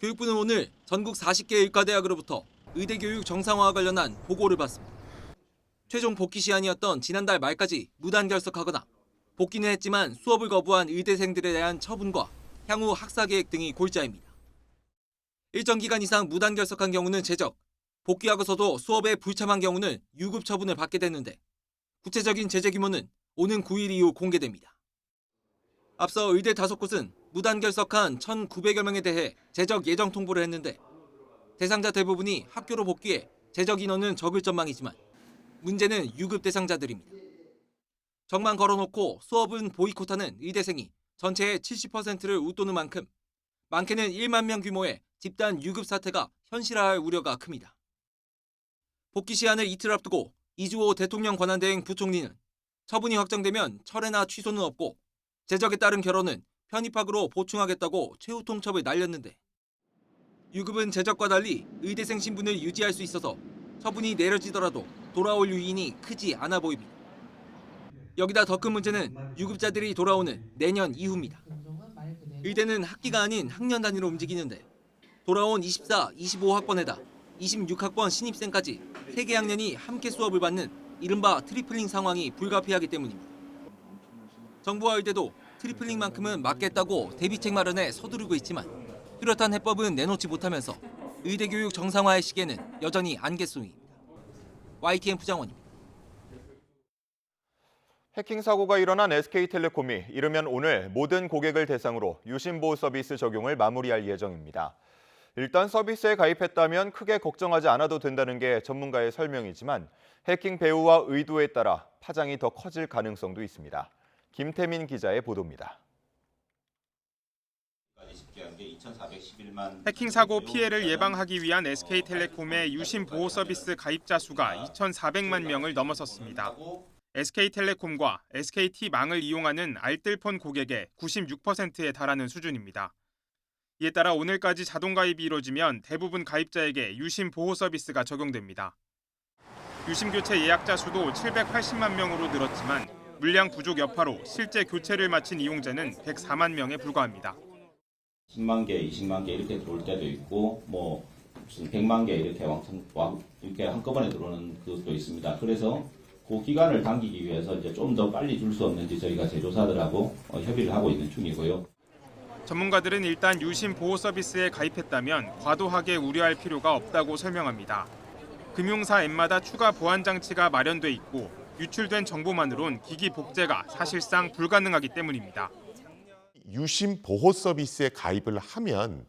교육부는 오늘 전국 40개 의과대학으로부터 의대교육 정상화와 관련한 보고를 받습니다. 최종 복귀 시한이었던 지난달 말까지 무단 결석하거나 복귀는 했지만 수업을 거부한 의대생들에 대한 처분과 향후 학사 계획 등이 골자입니다. 일정 기간 이상 무단 결석한 경우는 제적, 복귀하고서도 수업에 불참한 경우는 유급 처분을 받게 됐는데 구체적인 제재 규모는 오는 9일 이후 공개됩니다. 앞서 의대 5곳은 무단 결석한 1,900여 명에 대해 제적 예정 통보를 했는데 대상자 대부분이 학교로 복귀해 제적 인원은 적을 전망이지만 문제는 유급 대상자들입니다. 적만 걸어놓고 수업은 보이콧하는 의대생이 전체의 70%를 웃도는 만큼 많게는 1만 명 규모의 집단 유급 사태가 현실화할 우려가 큽니다. 복귀 시한을 이틀 앞두고 이주호 대통령 권한대행 부총리는 처분이 확정되면 철회나 취소는 없고 제적에 따른 결혼은 편입학으로 보충하겠다고 최후 통첩을 날렸는데 유급은 제적과 달리 의대생 신분을 유지할 수 있어서 처분이 내려지더라도 돌아올 유인이 크지 않아 보입니다. 여기다 더 큰 문제는 유급자들이 돌아오는 내년 이후입니다. 의대는 학기가 아닌 학년 단위로 움직이는데 돌아온 24, 25학번에다 26학번 신입생까지 3개 학년이 함께 수업을 받는 이른바 트리플링 상황이 불가피하기 때문입니다. 정부와 의대도 트리플링만큼은 막겠다고 대비책 마련에 서두르고 있지만 뚜렷한 해법은 내놓지 못하면서 의대 교육 정상화의 시계는 여전히 안갯송이입니다. YTN 부장원입니다. 해킹 사고가 일어난 SK텔레콤이 이르면 오늘 모든 고객을 대상으로 유심보호 서비스 적용을 마무리할 예정입니다. 일단 서비스에 가입했다면 크게 걱정하지 않아도 된다는 게 전문가의 설명이지만 해킹 배후와 의도에 따라 파장이 더 커질 가능성도 있습니다. 김태민 기자의 보도입니다. 해킹 사고 피해를 예방하기 위한 SK텔레콤의 유심 보호 서비스 가입자 수가 2,400만 명을 넘어섰습니다. SK텔레콤과 SKT망을 이용하는 알뜰폰 고객의 96%에 달하는 수준입니다. 이에 따라 오늘까지 자동 가입이 이루어지면 대부분 가입자에게 유심 보호 서비스가 적용됩니다. 유심 교체 예약자 수도 780만 명으로 늘었지만 물량 부족 여파로 실제 교체를 마친 이용자는 104만 명에 불과합니다. 10만 개, 20만 개 이렇게 들어올 때도 있고 무슨 100만 개 이렇게 이렇게 한꺼번에 들어오는 것도 있습니다. 그래서 그 기간을 당기기 위해서 이제 좀 더 빨리 줄 수 없는지 저희가 제조사들하고 협의를 하고 있는 중이고요. 전문가들은 일단 유심 보호 서비스에 가입했다면 과도하게 우려할 필요가 없다고 설명합니다. 금융사 앱마다 추가 보안 장치가 마련돼 있고 유출된 정보만으론 기기 복제가 사실상 불가능하기 때문입니다. 유심 보호 서비스에 가입을 하면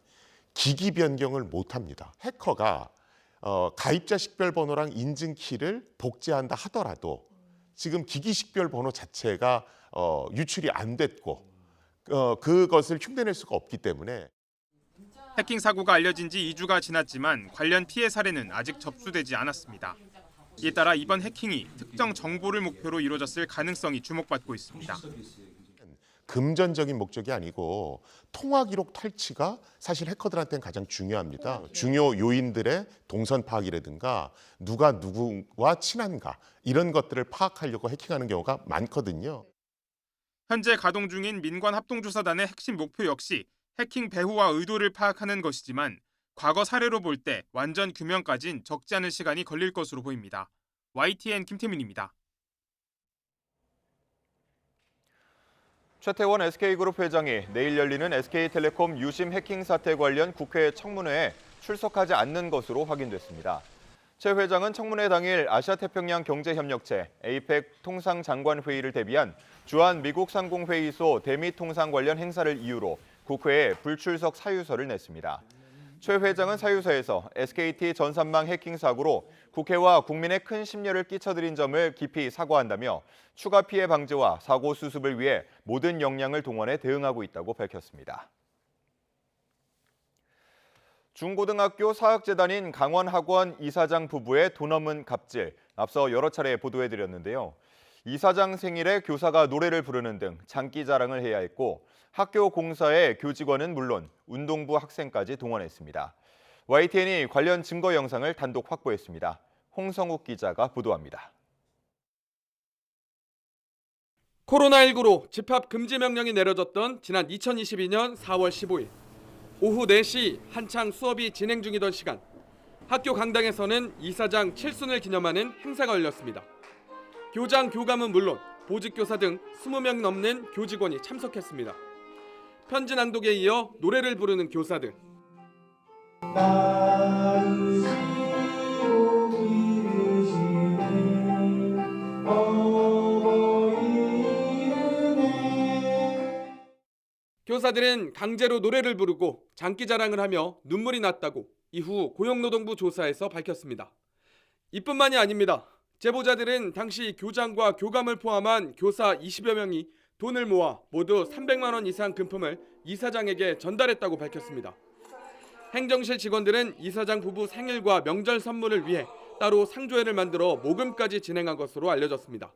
기기 변경을 못합니다. 해커가 가입자 식별번호랑 인증키를 복제한다 하더라도 지금 기기 식별번호 자체가 유출이 안 됐고 그것을 흉내낼 수가 없기 때문에 해킹 사고가 알려진 지 2주가 지났지만 관련 피해 사례는 아직 접수되지 않았습니다. 이에 따라 이번 해킹이 특정 정보를 목표로 이루어졌을 가능성이 주목받고 있습니다. 금전적인 목적이 아니고 통화 기록 탈취가 사실 해커들한테는 가장 중요합니다. 중요 요인들의 동선 파악이라든가 누가 누구와 친한가 이런 것들을 파악하려고 해킹하는 경우가 많거든요. 현재 가동 중인 민관합동조사단의 핵심 목표 역시 해킹 배후와 의도를 파악하는 것이지만 과거 사례로 볼 때 완전 규명까진 적지 않은 시간이 걸릴 것으로 보입니다. YTN 김태민입니다. 최태원 SK그룹 회장이 내일 열리는 SK텔레콤 유심 해킹 사태 관련 국회 청문회에 출석하지 않는 것으로 확인됐습니다. 최 회장은 청문회 당일 아시아태평양 경제협력체 APEC 통상장관회의를 대비한 주한 미국 상공회의소 대미 통상 관련 행사를 이유로 국회에 불출석 사유서를 냈습니다. 최 회장은 사유서에서 SKT 전산망 해킹 사고로 국회와 국민에 큰 심려를 끼쳐드린 점을 깊이 사과한다며 추가 피해 방지와 사고 수습을 위해 모든 역량을 동원해 대응하고 있다고 밝혔습니다. 중고등학교 사학재단인 강원학원 이사장 부부의 돈 없는 갑질, 앞서 여러 차례 보도해드렸는데요. 이사장 생일에 교사가 노래를 부르는 등 장기 자랑을 해야 했고 학교 공사에 교직원은 물론 운동부 학생까지 동원했습니다. YTN이 관련 증거 영상을 단독 확보했습니다. 홍성욱 기자가 보도합니다. 코로나19로 집합 금지 명령이 내려졌던 지난 2022년 4월 15일 오후 4시 한창 수업이 진행 중이던 시간 학교 강당에서는 이사장 칠순을 기념하는 행사가 열렸습니다. 교장, 교감은 물론 보직교사 등 20명 넘는 교직원이 참석했습니다. 편지 낭독에 이어 노래를 부르는 교사들. 교사들은 강제로 노래를 부르고 장기 자랑을 하며 눈물이 났다고 이후 고용노동부 조사에서 밝혔습니다. 이뿐만이 아닙니다. 제보자들은 당시 교장과 교감을 포함한 교사 20여 명이 돈을 모아 모두 300만 원 이상 금품을 이사장에게 전달했다고 밝혔습니다. 행정실 직원들은 이사장 부부 생일과 명절 선물을 위해 따로 상조회를 만들어 모금까지 진행한 것으로 알려졌습니다.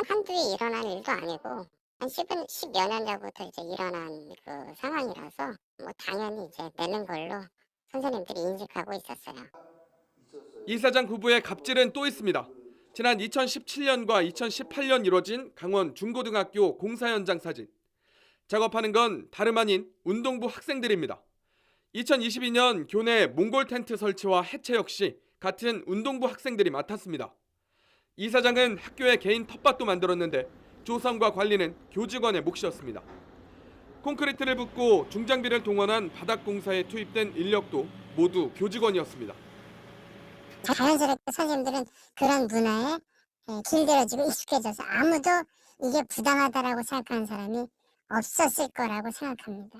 한두에 일어난 일도 아니고 한 10여 년 전부터 이제 일어난 그 상황이라서 당연히 이제 내는 걸로 선생님들이 인식하고 있었어요. 이사장 부부의 갑질은 또 있습니다. 지난 2017년과 2018년 이뤄진 강원 중고등학교 공사 현장 사진. 작업하는 건 다름 아닌 운동부 학생들입니다. 2022년 교내 몽골 텐트 설치와 해체 역시 같은 운동부 학생들이 맡았습니다. 이사장은 학교에 개인 텃밭도 만들었는데 조성과 관리는 교직원의 몫이었습니다. 콘크리트를 붓고 중장비를 동원한 바닥 공사에 투입된 인력도 모두 교직원이었습니다. 자연스럽게 선생님들은 그런 문화에 길들여지고 익숙해져서 아무도 이게 부당하다라고 생각하는 사람이 없었을 거라고 생각합니다.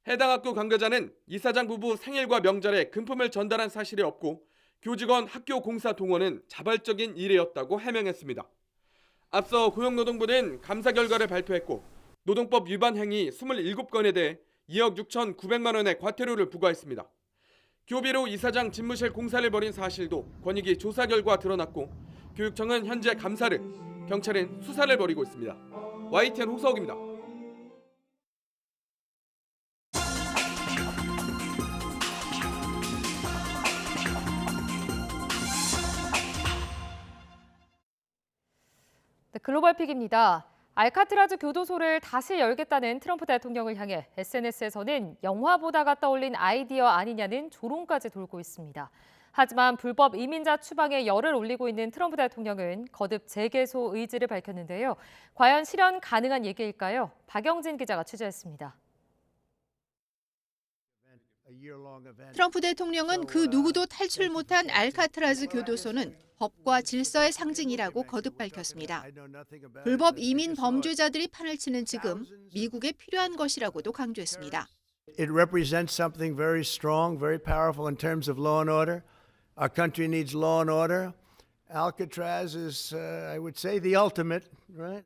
해당 학교 관계자는 이사장 부부 생일과 명절에 금품을 전달한 사실이 없고 교직원 학교 공사 동원은 자발적인 일이었다고 해명했습니다. 앞서 고용노동부는 감사 결과를 발표했고 노동법 위반 행위 27건에 대해 2억 6,900만 원의 과태료를 부과했습니다. 교비로 이사장 집무실 공사를 벌인 사실도 권익위 조사 결과 드러났고 교육청은 현재 감사를, 경찰은 수사를 벌이고 있습니다. YTN 홍서욱입니다. 네, 글로벌 픽입니다. 알카트라즈 교도소를 다시 열겠다는 트럼프 대통령을 향해 SNS에서는 영화 보다가 떠올린 아이디어 아니냐는 조롱까지 돌고 있습니다. 하지만 불법 이민자 추방에 열을 올리고 있는 트럼프 대통령은 거듭 재개소 의지를 밝혔는데요. 과연 실현 가능한 얘기일까요? 박영진 기자가 취재했습니다. 트럼프 대통령은 그 누구도 탈출 못한 알카트라즈 교도소는 법과 질서의 상징이라고 거듭 밝혔습니다. 불법 이민 범죄자들이 판을 치는 지금 미국에 필요한 것이라고도 강조했습니다. It represents something very strong, very powerful in terms of law and order. Our country needs law and order. Alcatraz is, I would say, the ultimate, right?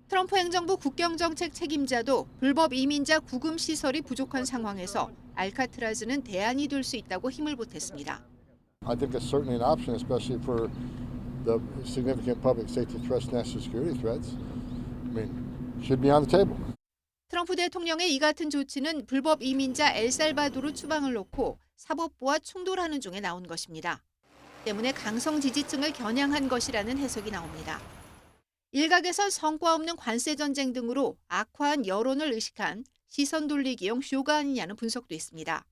트럼프 행정부 국경정책 책임자도 불법 이민자 구금 시설이 부족한 상황에서 알카트라즈는 대안이 될 수 있다고 힘을 보탰습니다. I think it's certainly an option, especially for the significant public safety threats, national security threats. I mean, should be on the table. 트럼프 대통령의 이 같은 조치는 불법 이민자 엘살바도르 추방을 놓고 사법부와 충돌하는 중에 나온 것입니다. 때문에 강성 지지층을 겨냥한 것이라는 해석이 나옵니다. 일각에선 성과 없는 관세 전쟁 등으로 악화한 여론을 의식한 시선 돌리기용 쇼가 아니냐는 분석도 있습니다.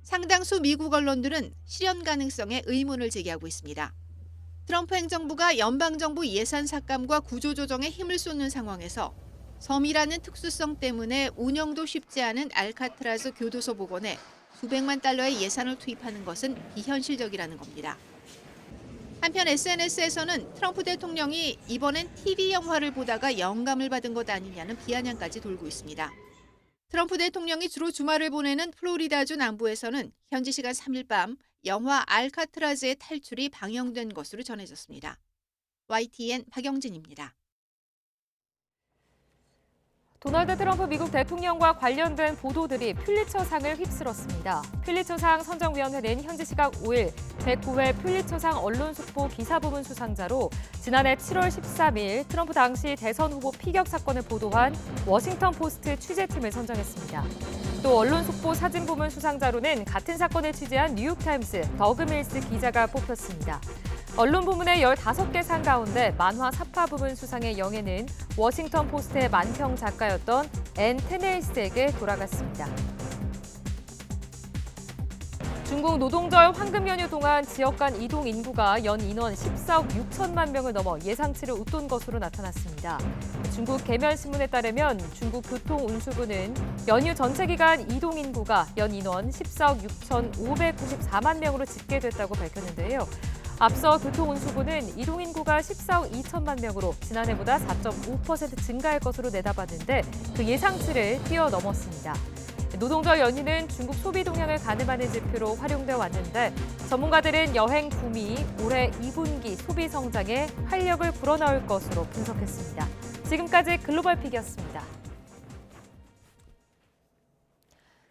상당수 미국 언론들은 실현 가능성에 의문을 제기하고 있습니다. 트럼프 행정부가 연방정부 예산 삭감과 구조조정에 힘을 쏟는 상황에서 섬이라는 특수성 때문에 운영도 쉽지 않은 알카트라즈 교도소 복원에 수백만 달러의 예산을 투입하는 것은 비현실적이라는 겁니다. 한편 SNS에서는 트럼프 대통령이 이번엔 TV 영화를 보다가 영감을 받은 것 아니냐는 비아냥까지 돌고 있습니다. 트럼프 대통령이 주로 주말을 보내는 플로리다주 남부에서는 현지 시간 3일 밤 영화 알카트라즈의 탈출이 방영된 것으로 전해졌습니다. YTN 박영진입니다. 도널드 트럼프 미국 대통령과 관련된 보도들이 퓰리처상을 휩쓸었습니다. 퓰리처상 선정위원회는 현지 시각 5일 109회 퓰리처상 언론속보 기사부문 수상자로 지난해 7월 13일 트럼프 당시 대선 후보 피격 사건을 보도한 워싱턴 포스트 취재팀을 선정했습니다. 또 언론속보 사진부문 수상자로는 같은 사건을 취재한 뉴욕타임스 더그 밀스 기자가 뽑혔습니다. 언론 부문의 15개 상 가운데 만화 사파 부문 수상의 영예는 워싱턴 포스트의 만평 작가였던 앤 테네이스에게 돌아갔습니다. 중국 노동절 황금 연휴 동안 지역 간 이동 인구가 연 인원 14억 6천만 명을 넘어 예상치를 웃돈 것으로 나타났습니다. 중국 계면신문에 따르면 중국 교통운수부는 연휴 전체 기간 이동 인구가 연 인원 14억 6,594만 명으로 집계됐다고 밝혔는데요. 앞서 교통운수부는 이동인구가 14억 2천만 명으로 지난해보다 4.5% 증가할 것으로 내다봤는데 그 예상치를 뛰어넘었습니다. 노동절 연휴는 중국 소비 동향을 가늠하는 지표로 활용되어 왔는데 전문가들은 여행 붐이 올해 2분기 소비 성장에 활력을 불어넣을 것으로 분석했습니다. 지금까지 글로벌픽이었습니다.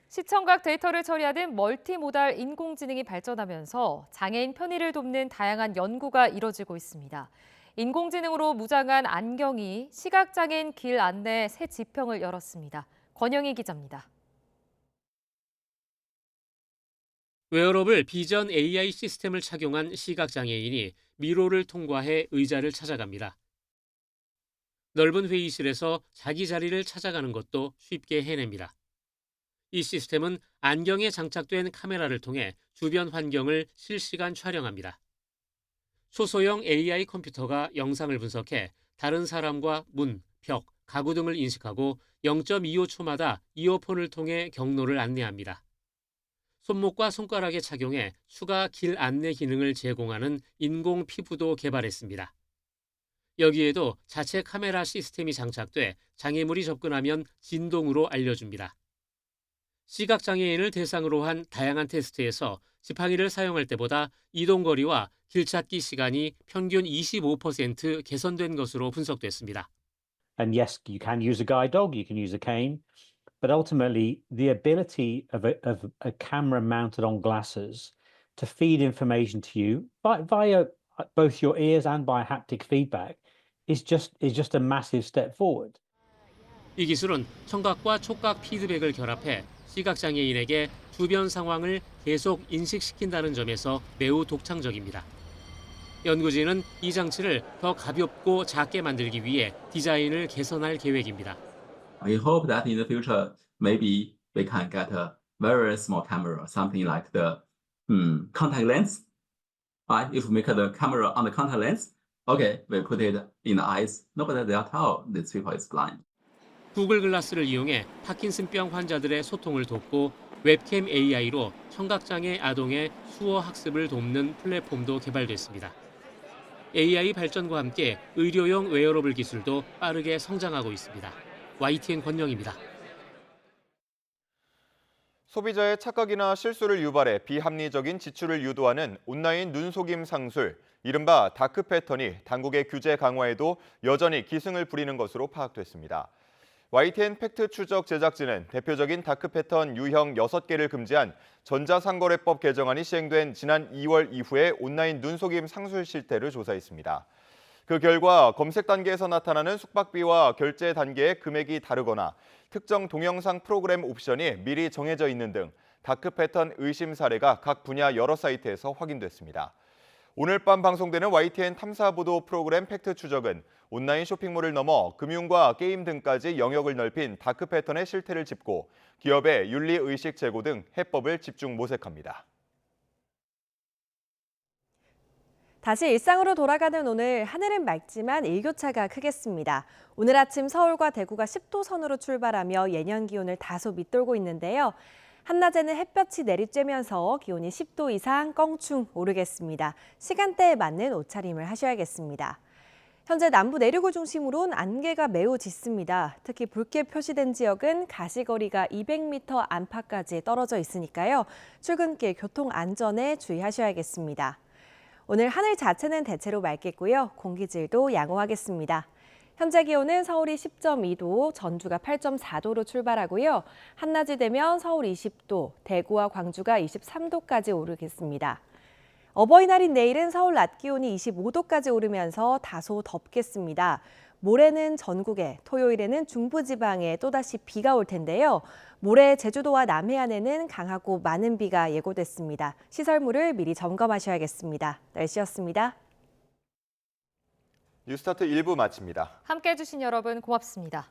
시청각 데이터를 처리하는 멀티모달 인공지능이 발전하면서 장애인 편의를 돕는 다양한 연구가 이뤄지고 있습니다. 인공지능으로 무장한 안경이 시각장애인 길 안내 새 지평을 열었습니다. 권영희 기자입니다. 웨어러블 비전 AI 시스템을 착용한 시각장애인이 미로를 통과해 의자를 찾아갑니다. 넓은 회의실에서 자기 자리를 찾아가는 것도 쉽게 해냅니다. 이 시스템은 안경에 장착된 카메라를 통해 주변 환경을 실시간 촬영합니다. 초소형 AI 컴퓨터가 영상을 분석해 다른 사람과 문, 벽, 가구 등을 인식하고 0.25초마다 이어폰을 통해 경로를 안내합니다. 손목과 손가락에 착용해 추가 길 안내 기능을 제공하는 인공 피부도 개발했습니다. 여기에도 자체 카메라 시스템이 장착돼 장애물이 접근하면 진동으로 알려줍니다. 시각장애인을 대상으로 한 다양한 테스트에서 지팡이를 사용할 때보다 이동거리와 길찾기 시간이 평균 25% 개선된 것으로 분석됐습니다. And yes, you can use a guide dog, you can use a cane, but ultimately the ability of a camera mounted on glasses to feed information to you via both your ears and by haptic feedback is just a massive step forward. 이 기술은 청각과 촉각 피드백을 결합해 시각장애인에게 주변 상황을 계속 인식시킨다는 점에서 매우 독창적입니다. 연구진은 이 장치를 더 가볍고 작게 만들기 위해 디자인을 개선할 계획입니다. We hope that in the future, maybe we can get a very small camera, something like the contact lens. Right? If we make the camera on the contact lens, okay, we put it in the eyes. Nobody will tell this people is blind. 구글 글라스를 이용해 파킨슨병 환자들의 소통을 돕고 웹캠 AI로 청각장애 아동의 수어 학습을 돕는 플랫폼도 개발됐습니다. AI 발전과 함께 의료용 웨어러블 기술도 빠르게 성장하고 있습니다. YTN 권영입니다. 소비자의 착각이나 실수를 유발해 비합리적인 지출을 유도하는 온라인 눈속임 상술, 이른바 다크 패턴이 당국의 규제 강화에도 여전히 기승을 부리는 것으로 파악됐습니다. YTN 팩트 추적 제작진은 대표적인 다크 패턴 유형 6개를 금지한 전자상거래법 개정안이 시행된 지난 2월 이후에 온라인 눈속임 상술 실태를 조사했습니다. 그 결과 검색 단계에서 나타나는 숙박비와 결제 단계의 금액이 다르거나 특정 동영상 프로그램 옵션이 미리 정해져 있는 등 다크 패턴 의심 사례가 각 분야 여러 사이트에서 확인됐습니다. 오늘 밤 방송되는 YTN 탐사보도 프로그램 팩트 추적은 온라인 쇼핑몰을 넘어 금융과 게임 등까지 영역을 넓힌 다크 패턴의 실태를 짚고 기업의 윤리의식 제고 등 해법을 집중 모색합니다. 다시 일상으로 돌아가는 오늘 하늘은 맑지만 일교차가 크겠습니다. 오늘 아침 서울과 대구가 10도 선으로 출발하며 예년 기온을 다소 밑돌고 있는데요. 한낮에는 햇볕이 내리쬐면서 기온이 10도 이상 껑충 오르겠습니다. 시간대에 맞는 옷차림을 하셔야겠습니다. 현재 남부 내륙을 중심으로는 안개가 매우 짙습니다. 특히 붉게 표시된 지역은 가시거리가 200m 안팎까지 떨어져 있으니까요. 출근길 교통 안전에 주의하셔야겠습니다. 오늘 하늘 자체는 대체로 맑겠고요. 공기질도 양호하겠습니다. 현재 기온은 서울이 10.2도, 전주가 8.4도로 출발하고요. 한낮이 되면 서울 20도, 대구와 광주가 23도까지 오르겠습니다. 어버이날인 내일은 서울 낮 기온이 25도까지 오르면서 다소 덥겠습니다. 모레는 전국에, 토요일에는 중부지방에 또다시 비가 올 텐데요. 모레 제주도와 남해안에는 강하고 많은 비가 예고됐습니다. 시설물을 미리 점검하셔야겠습니다. 날씨였습니다. 뉴스타트 1부 마칩니다. 함께해 주신 여러분 고맙습니다.